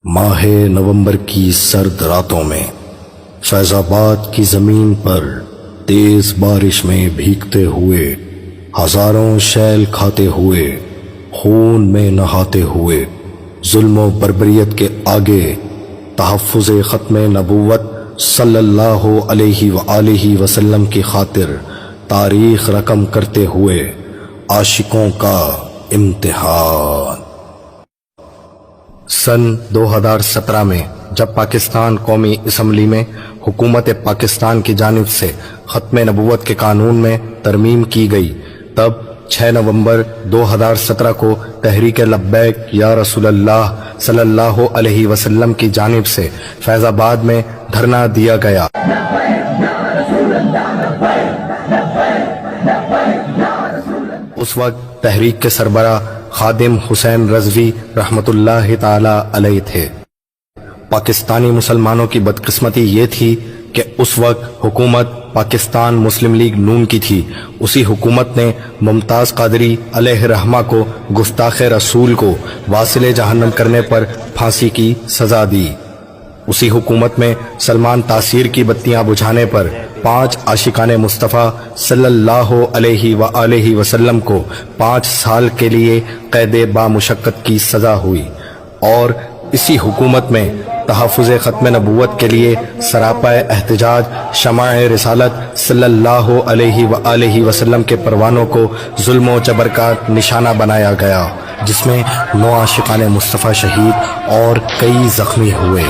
ماہ نومبر کی سرد راتوں میں فیض آباد کی زمین پر تیز بارش میں بھیگتے ہوئے، ہزاروں شیل کھاتے ہوئے، خون میں نہاتے ہوئے، ظلم و بربریت کے آگے تحفظ ختم نبوت صلی اللہ علیہ وآلہ وسلم کی خاطر تاریخ رقم کرتے ہوئے عاشقوں کا امتحان۔ سن 2017 میں جب پاکستان قومی اسمبلی میں حکومت پاکستان کی جانب سے ختم نبوت کے قانون میں ترمیم کی گئی، تب 6 نومبر 2017 کو تحریک لبیک یا رسول اللہ صلی اللہ علیہ وسلم کی جانب سے فیض آباد میں دھرنا دیا گیا۔ اس وقت تحریک کے سربراہ خادم حسین رضوی رحمت اللہ تعالی علیہ تھے۔ پاکستانی مسلمانوں کی بدقسمتی یہ تھی کہ اس وقت حکومت پاکستان مسلم لیگ نون کی تھی۔ اسی حکومت نے ممتاز قادری علیہ رحمہ کو گستاخ رسول کو واصل جہنم کرنے پر پھانسی کی سزا دی۔ اسی حکومت میں سلمان تاثیر کی بتیاں بجھانے پر 5 عاشقان مصطفیٰ صلی اللہ علیہ وآلہ وسلم کو 5 سال کے لیے قید بامشقت کی سزا ہوئی، اور اسی حکومت میں تحفظ ختم نبوت کے لیے سراپا احتجاج شمع رسالت صلی اللہ علیہ وآلہ وسلم کے پروانوں کو ظلم و جبر کا نشانہ بنایا گیا، جس میں 9 عاشقان مصطفیٰ شہید اور کئی زخمی ہوئے۔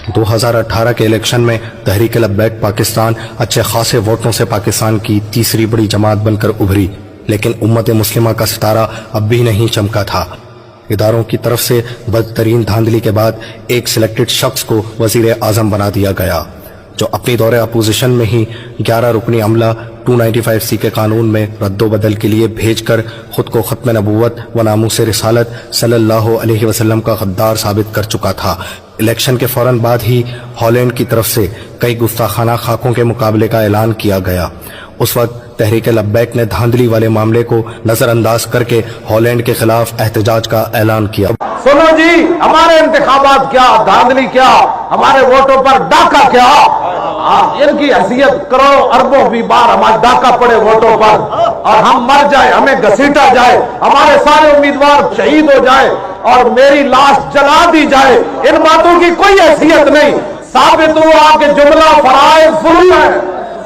2018 کے الیکشن میں تحریک لبیک پاکستان اچھے خاصے ووٹوں سے پاکستان کی تیسری بڑی جماعت بن کر ابھری، لیکن امت مسلمہ کا ستارہ اب بھی نہیں چمکا تھا۔ اداروں کی طرف سے بدترین دھاندلی کے بعد ایک سلیکٹڈ شخص کو وزیر اعظم بنا دیا گیا، جو اپنی دور اپوزیشن میں ہی 11 رکنی عملہ 295C کے قانون میں رد و بدل کے لیے بھیج کر خود کو ختم نبوت و ناموس رسالت صلی اللہ علیہ وسلم کا غدار ثابت کر چکا تھا۔ الیکشن کے فوراً بعد ہی ہالینڈ کی طرف سے کئی گستاخانہ خاکوں کے مقابلے کا اعلان کیا گیا۔ اس وقت تحریک لبیک نے دھاندلی والے معاملے کو نظر انداز کر کے ہالینڈ کے خلاف احتجاج کا اعلان کیا۔ سنو جی، ہمارے انتخابات کیا، دھاندلی کیا، ہمارے ووٹوں پر ڈاکہ کیا، ان کی حیثیت کروڑوں اربوں بھی بار ہمارے ڈاکہ پڑے ووٹوں پر، اور ہم مر جائے، ہمیں گھسیٹا جائے، ہمارے سارے امیدوار شہید ہو جائے اور میری لاش جلا دی جائے، ان باتوں کی کوئی حیثیت نہیں۔ ثابت ہوا کہ جملہ فرائض ظلم ہے،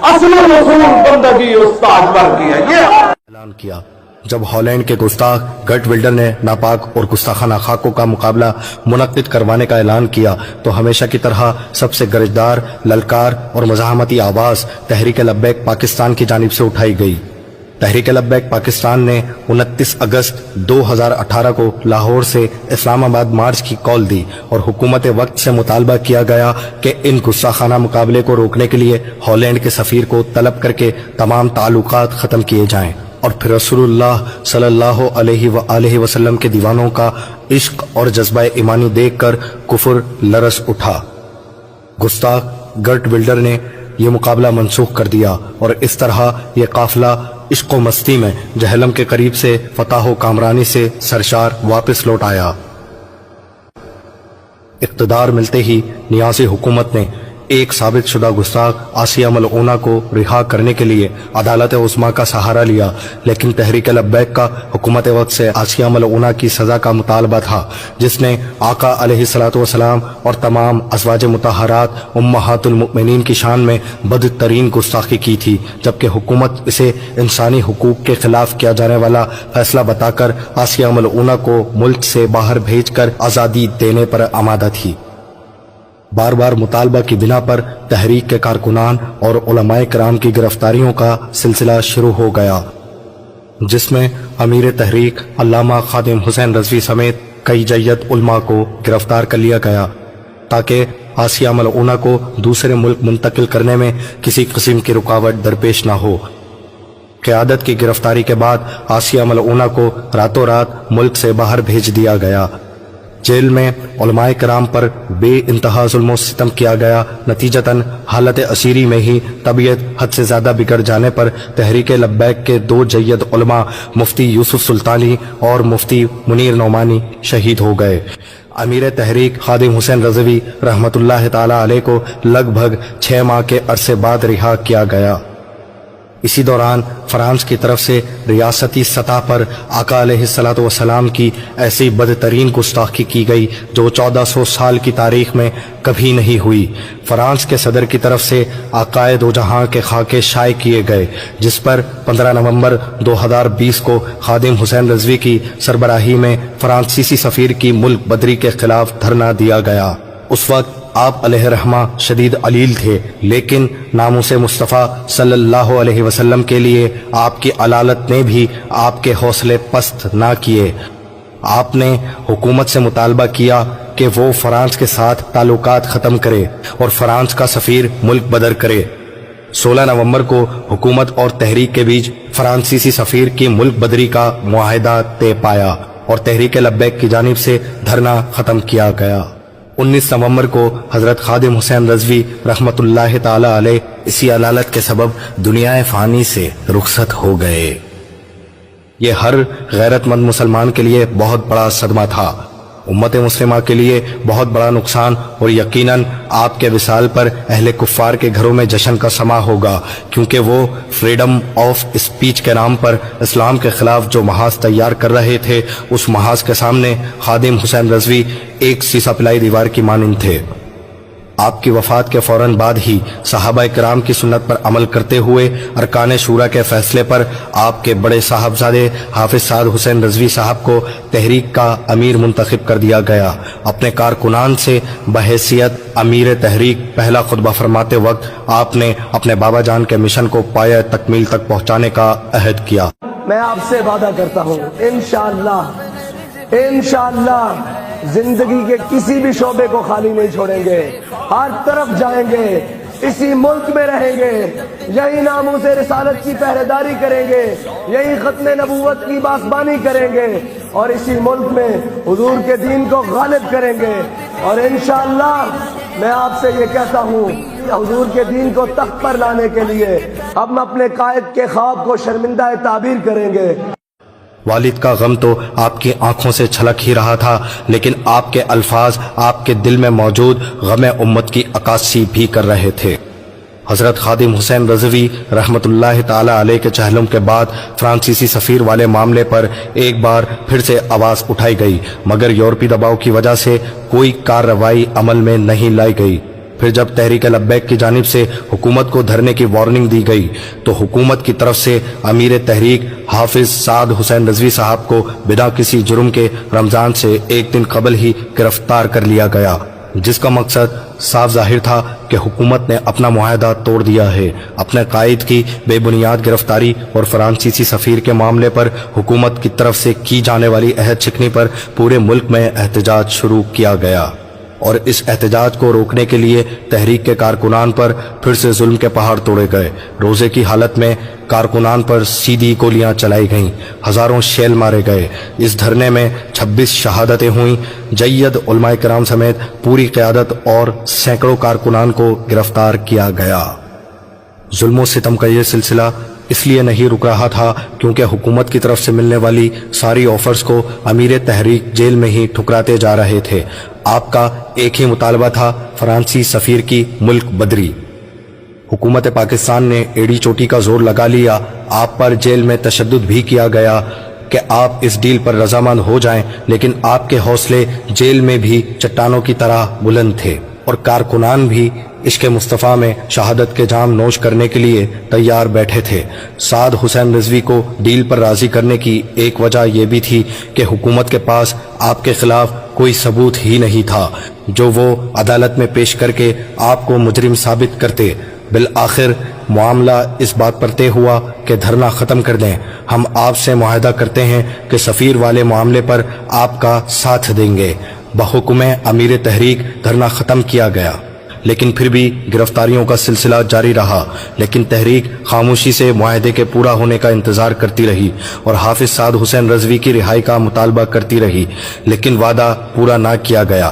اصل رسول بندگی استاد پر کی ہے۔ یہ اعلان کیا جب ہالینڈ کے گستاخ گرٹ ولڈر نے ناپاک اور گستاخانہ خاکوں کا مقابلہ منعقد کروانے کا اعلان کیا، تو ہمیشہ کی طرح سب سے گرجدار للکار اور مزاحمتی آواز تحریک لبیک پاکستان کی جانب سے اٹھائی گئی۔ تحریک لبیک پاکستان نے 29 اگست 2018 کو لاہور سے اسلام آباد مارچ کی کال دی، اور حکومت وقت سے مطالبہ کیا گیا کہ ان گستاخانہ مقابلے کو روکنے کے لیے ہالینڈ کے سفیر کو طلب کر کے تمام تعلقات ختم کیے جائیں، اور پھر رسول اللہ صلی اللہ علیہ وآلہ وسلم کے دیوانوں کا عشق اور جذبہ ایمانی دیکھ کر کفر لرز اٹھا۔ گستاخ گرٹ ولڈر نے یہ مقابلہ منسوخ کر دیا، اور اس طرح یہ قافلہ عشق و مستی میں جہلم کے قریب سے فتح و کامرانی سے سرشار واپس لوٹ آیا۔ اقتدار ملتے ہی نیازی حکومت نے ایک ثابت شدہ گستاخ آسیہ ملعونہ کو رہا کرنے کے لیے عدالت عظمیٰ کا سہارا لیا، لیکن تحریک لبیک کا حکومت وقت سے آسیہ ملعونہ کی سزا کا مطالبہ تھا، جس نے آقا علیہ الصلوۃ والسلام اور تمام ازواج مطہرات امہات المؤمنین کی شان میں بدترین گستاخی کی تھی، جبکہ حکومت اسے انسانی حقوق کے خلاف کیا جانے والا فیصلہ بتا کر آسیہ ملعونہ کو ملک سے باہر بھیج کر آزادی دینے پر آمادہ تھی۔ بار بار مطالبہ کی بنا پر تحریک کے کارکنان اور علماء کرام کی گرفتاریوں کا سلسلہ شروع ہو گیا، جس میں امیر تحریک علامہ خادم حسین رضوی سمیت کئی جید علماء کو گرفتار کر لیا گیا، تاکہ آسیہ ملعونہ کو دوسرے ملک منتقل کرنے میں کسی قسم کی رکاوٹ درپیش نہ ہو۔ قیادت کی گرفتاری کے بعد آسیہ ملعونہ کو راتوں رات ملک سے باہر بھیج دیا گیا۔ جیل میں علماء کرام پر بے انتہا ظلم و ستم کیا گیا۔ نتیجتاً حالت اسیری میں ہی طبیعت حد سے زیادہ بگڑ جانے پر تحریک لبیک کے 2 جید علماء مفتی یوسف سلطانی اور مفتی منیر نعمانی شہید ہو گئے۔ امیر تحریک خادم حسین رضوی رحمۃ اللہ تعالی علیہ کو لگ بھگ 6 ماہ کے عرصے بعد رہا کیا گیا۔ اسی دوران فرانس کی طرف سے ریاستی سطح پر آقا علیہ الصلوۃ والسلام کی ایسی بدترین گستاخی کی گئی جو 1400 سال کی تاریخ میں کبھی نہیں ہوئی۔ فرانس کے صدر کی طرف سے عقائد و جہاں کے خاکے شائع کیے گئے، جس پر 15 نومبر 2020 کو خادم حسین رضوی کی سربراہی میں فرانسیسی سفیر کی ملک بدری کے خلاف دھرنا دیا گیا۔ اس وقت آپ علیہ رحمہ شدید علیل تھے، لیکن ناموس مصطفیٰ صلی اللہ علیہ وسلم کے لیے آپ کی علالت نے بھی آپ کے حوصلے پست نہ کیے۔ آپ نے حکومت سے مطالبہ کیا کہ وہ فرانس کے ساتھ تعلقات ختم کرے اور فرانس کا سفیر ملک بدر کرے۔ 16 نومبر کو حکومت اور تحریک کے بیچ فرانسیسی سفیر کی ملک بدری کا معاہدہ طے پایا اور تحریک لبیک کی جانب سے دھرنا ختم کیا گیا۔ 19 نومبر کو حضرت خادم حسین رضوی رحمۃ اللہ تعالی علیہ اسی علالت کے سبب دنیا فانی سے رخصت ہو گئے۔ یہ ہر غیرت مند مسلمان کے لیے بہت بڑا صدمہ تھا، امت مسلمہ کے لیے بہت بڑا نقصان، اور یقیناً آپ کے وصال پر اہل کفار کے گھروں میں جشن کا سما ہوگا، کیونکہ وہ فریڈم آف اسپیچ کے نام پر اسلام کے خلاف جو محاذ تیار کر رہے تھے، اس محاذ کے سامنے خادم حسین رضوی ایک سیسا پلائی دیوار کی مانند تھے۔ آپ کی وفات کے فوراً بعد ہی صحابہ کرام کی سنت پر عمل کرتے ہوئے ارکان شورا کے فیصلے پر آپ کے بڑے صاحبزادے حافظ سعد حسین رضوی صاحب کو تحریک کا امیر منتخب کر دیا گیا۔ اپنے کارکنان سے بحیثیت امیر تحریک پہلا خطبہ فرماتے وقت آپ نے اپنے بابا جان کے مشن کو پایہ تکمیل تک پہنچانے کا عہد کیا۔ میں آپ سے وعدہ کرتا ہوں انشاءاللہ زندگی کے کسی بھی شعبے کو خالی نہیں چھوڑیں گے، ہر طرف جائیں گے، اسی ملک میں رہیں گے، یہی ناموس رسالت کی پہرے داری کریں گے، یہی ختم نبوت کی بازبانی کریں گے، اور اسی ملک میں حضور کے دین کو غالب کریں گے۔ اور انشاءاللہ میں آپ سے یہ کہتا ہوں کہ حضور کے دین کو تخت پر لانے کے لیے ہم اپنے قائد کے خواب کو شرمندہ تعبیر کریں گے۔ والد کا غم تو آپ کی آنکھوں سے چھلک ہی رہا تھا، لیکن آپ کے الفاظ آپ کے دل میں موجود غم امت کی عکاسی بھی کر رہے تھے۔ حضرت خادم حسین رضوی رحمۃ اللہ تعالی علیہ کے چہلم کے بعد فرانسیسی سفیر والے معاملے پر ایک بار پھر سے آواز اٹھائی گئی، مگر یورپی دباؤ کی وجہ سے کوئی کارروائی عمل میں نہیں لائی گئی۔ پھر جب تحریک لبیک کی جانب سے حکومت کو دھرنے کی وارننگ دی گئی تو حکومت کی طرف سے امیر تحریک حافظ سعد حسین رضوی صاحب کو بنا کسی جرم کے رمضان سے ایک دن قبل ہی گرفتار کر لیا گیا، جس کا مقصد صاف ظاہر تھا کہ حکومت نے اپنا معاہدہ توڑ دیا ہے۔ اپنے قائد کی بے بنیاد گرفتاری اور فرانسیسی سفیر کے معاملے پر حکومت کی طرف سے کی جانے والی عہد شکنی پر پورے ملک میں احتجاج شروع کیا گیا، اور اس احتجاج کو روکنے کے لیے تحریک کے کارکنان پر پھر سے ظلم کے پہاڑ توڑے گئے۔ روزے کی حالت میں کارکنان پر سیدھی گولیاں چلائی گئیں، ہزاروں شیل مارے گئے۔ اس دھرنے میں 26 شہادتیں ہوئیں، جید علماء کرام سمیت پوری قیادت اور سینکڑوں کارکنان کو گرفتار کیا گیا۔ ظلم و ستم کا یہ سلسلہ اس لیے نہیں رک رہا تھا کیونکہ حکومت کی طرف سے ملنے والی ساری آفرز کو امیر تحریک جیل میں ہی ٹھکراتے جا رہے تھے۔ آپ کا ایک ہی مطالبہ تھا، فرانسی سفیر کی ملک بدری۔ حکومت پاکستان نے ایڑی چوٹی کا زور لگا لیا، آپ پر جیل میں تشدد بھی کیا گیا کہ آپ اس ڈیل پر رضامند ہو جائیں، لیکن آپ کے حوصلے جیل میں بھی چٹانوں کی طرح بلند تھے، اور کارکنان بھی عشق مصطفیٰ میں شہادت کے جام نوش کرنے کے لیے تیار بیٹھے تھے۔ سعد حسین رضوی کو ڈیل پر راضی کرنے کی ایک وجہ یہ بھی تھی کہ حکومت کے پاس آپ کے خلاف کوئی ثبوت ہی نہیں تھا جو وہ عدالت میں پیش کر کے آپ کو مجرم ثابت کرتے۔ بالآخر معاملہ اس بات پر طے ہوا کہ دھرنا ختم کر دیں، ہم آپ سے معاہدہ کرتے ہیں کہ سفیر والے معاملے پر آپ کا ساتھ دیں گے۔ بحکم امیر تحریک دھرنا ختم کیا گیا، لیکن پھر بھی گرفتاریوں کا سلسلہ جاری رہا، لیکن تحریک خاموشی سے معاہدے کے پورا ہونے کا انتظار کرتی رہی اور حافظ سعد حسین رضوی کی رہائی کا مطالبہ کرتی رہی، لیکن وعدہ پورا نہ کیا گیا۔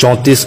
34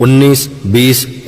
19, 20